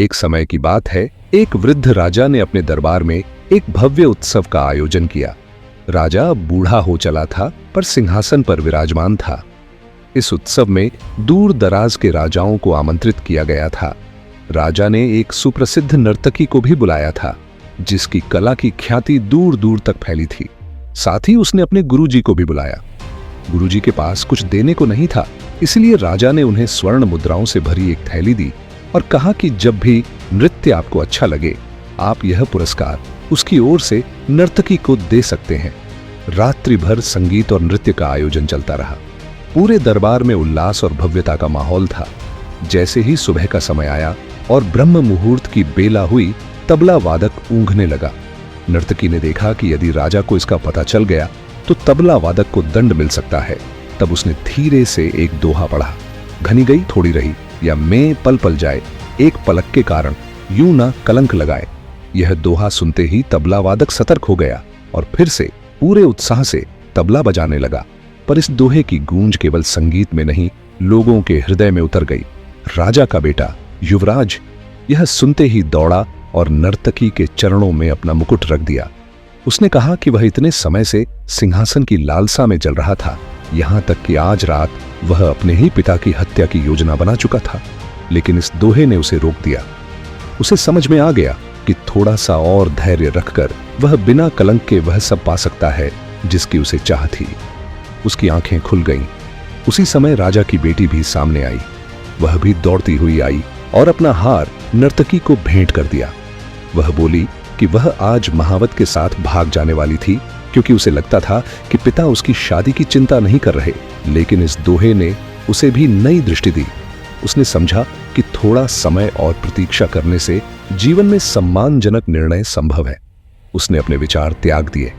एक समय की बात है, एक वृद्ध राजा ने अपने दरबार में एक भव्य उत्सव का आयोजन किया। राजा बूढ़ा हो चला था, पर सिंहासन पर विराजमान था। इस उत्सव में दूर दराज के राजाओं को आमंत्रित किया गया था। राजा ने एक सुप्रसिद्ध नर्तकी को भी बुलाया था, जिसकी कला की ख्याति दूर दूर तक फैली थी। साथ ही उसने अपने गुरुजी को भी बुलाया। गुरुजी के पास कुछ देने को नहीं था, इसलिए राजा ने उन्हें स्वर्ण मुद्राओं से भरी एक थैली दी और कहा कि जब भी नृत्य आपको अच्छा लगे, आप यह पुरस्कार उसकी ओर से नर्तकी को दे सकते हैं। रात्रि भर संगीत और नृत्य का आयोजन चलता रहा। पूरे दरबार में उल्लास और भव्यता का माहौल था। जैसे ही सुबह का समय आया और ब्रह्म मुहूर्त की बेला हुई, तबला वादक ऊँघने लगा। नर्तकी ने देखा कि यदि राजा को इसका पता चल गया तो तबला वादक को दंड मिल सकता है। तब उसने धीरे से एक दोहा पढ़ा, घनी गई थोड़ी रही, या मैं पल पल जाए, एक पलक के कारण यूं ना कलंक लगाए। यह दोहा सुनते ही तबला वादक सतर्क हो गया और फिर से पूरे उत्साह से तबला बजाने लगा। पर इस दोहे की गूंज केवल संगीत में नहीं, लोगों के हृदय में उतर गई। राजा का बेटा युवराज यह सुनते ही दौड़ा और नर्तकी के चरणों में अपना मुकुट रख दिया। उसने कहा कि वह इतने समय से सिंहासन की लालसा में जल रहा था, यहां तक कि आज रात वह अपने ही पिता की हत्या की योजना बना चुका था। लेकिन इस दोहे ने उसे रोक दिया। उसे समझ में आ गया कि थोड़ा सा और धैर्य रखकर वह बिना कलंक के वह सब पा सकता है जिसकी उसे चाह थी। उसकी आंखें खुल गईं। उसी समय राजा की बेटी भी सामने आई। वह भी दौड़ती हुई आई और अपना हार नर्तकी को भेंट कर दिया। वह बोली कि वह आज महावत के साथ भाग जाने वाली थी, क्योंकि उसे लगता था कि पिता उसकी शादी की चिंता नहीं कर रहे। लेकिन इस दोहे ने उसे भी नई दृष्टि दी। उसने समझा कि थोड़ा समय और प्रतीक्षा करने से जीवन में सम्मानजनक निर्णय संभव है। उसने अपने विचार त्याग दिए।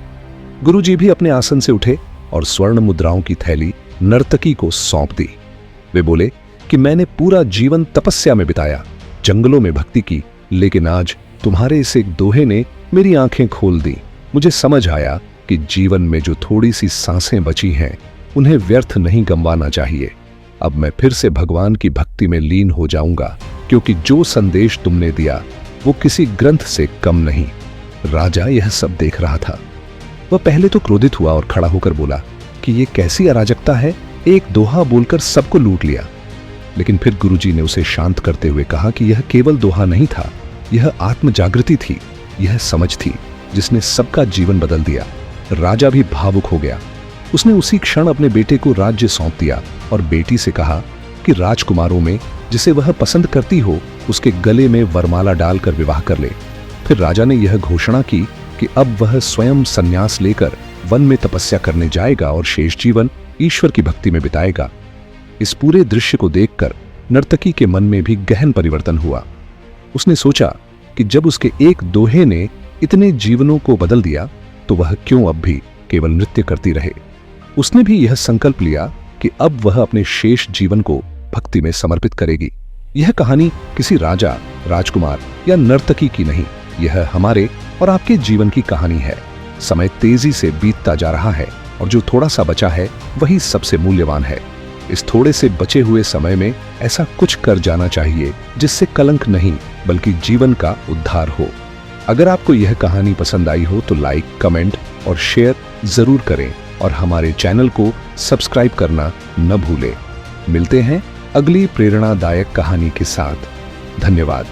गुरुजी भी अपने आसन से उठे और स्वर्ण मुद्राओं की थैली नर्तकी को सौंप दी। वे बोले कि मैंने पूरा जीवन तपस्या में बिताया, जंगलों में भक्ति की, लेकिन आज तुम्हारे इस एक दोहे ने मेरी आंखें खोल दी। मुझे समझ आया कि जीवन में जो थोड़ी सी सांसें बची हैं, उन्हें व्यर्थ नहीं गंवाना चाहिए। अब मैं फिर से भगवान की भक्ति में लीन हो जाऊंगा, क्योंकि जो संदेश तुमने दिया वो किसी ग्रंथ से कम नहीं। राजा यह सब देख रहा था। वह पहले तो क्रोधित हुआ और खड़ा होकर बोला कि यह कैसी अराजकता है, एक दोहा बोलकर सबको लूट लिया। लेकिन फिर गुरुजी ने उसे शांत करते हुए कहा कि यह केवल दोहा नहीं था, यह आत्म जागृति थी, यह समझ थी जिसने सबका जीवन बदल दिया। राजा भी भावुक हो गया। उसने उसी क्षण अपने बेटे को राज्य सौंप दिया और बेटी से कहा कि राजकुमारों में जिसे वह पसंद करती हो, उसके गले में वरमाला डालकर विवाह कर ले। फिर राजा ने यह घोषणा की कि अब वह स्वयं संन्यास लेकर वन में तपस्या करने जाएगा और शेष जीवन ईश्वर की भक्ति में बिताएगा। इस पूरे दृश्य को देखकर नर्तकी के मन में भी गहन परिवर्तन हुआ। उसने सोचा कि जब उसके एक दोहे ने इतने जीवनों को बदल दिया, तो वह क्यों अब भी केवल नृत्य करती रहे। उसने भी यह संकल्प लिया कि अब वह अपने शेष जीवन को भक्ति में समर्पित करेगी। यह कहानी किसी राजा, राजकुमार या नर्तकी की नहीं, यह हमारे और आपके जीवन की कहानी है। समय तेजी से बीतता जा रहा है और जो थोड़ा सा बचा है वही सबसे मूल्यवान है। इस थोड़े से बचे हुए समय में ऐसा कुछ कर जाना चाहिए जिससे कलंक नहीं बल्कि जीवन का उद्धार हो। अगर आपको यह कहानी पसंद आई हो तो लाइक, कमेंट और शेयर जरूर करें और हमारे चैनल को सब्सक्राइब करना न भूलें। मिलते हैं अगली प्रेरणादायक कहानी के साथ। धन्यवाद।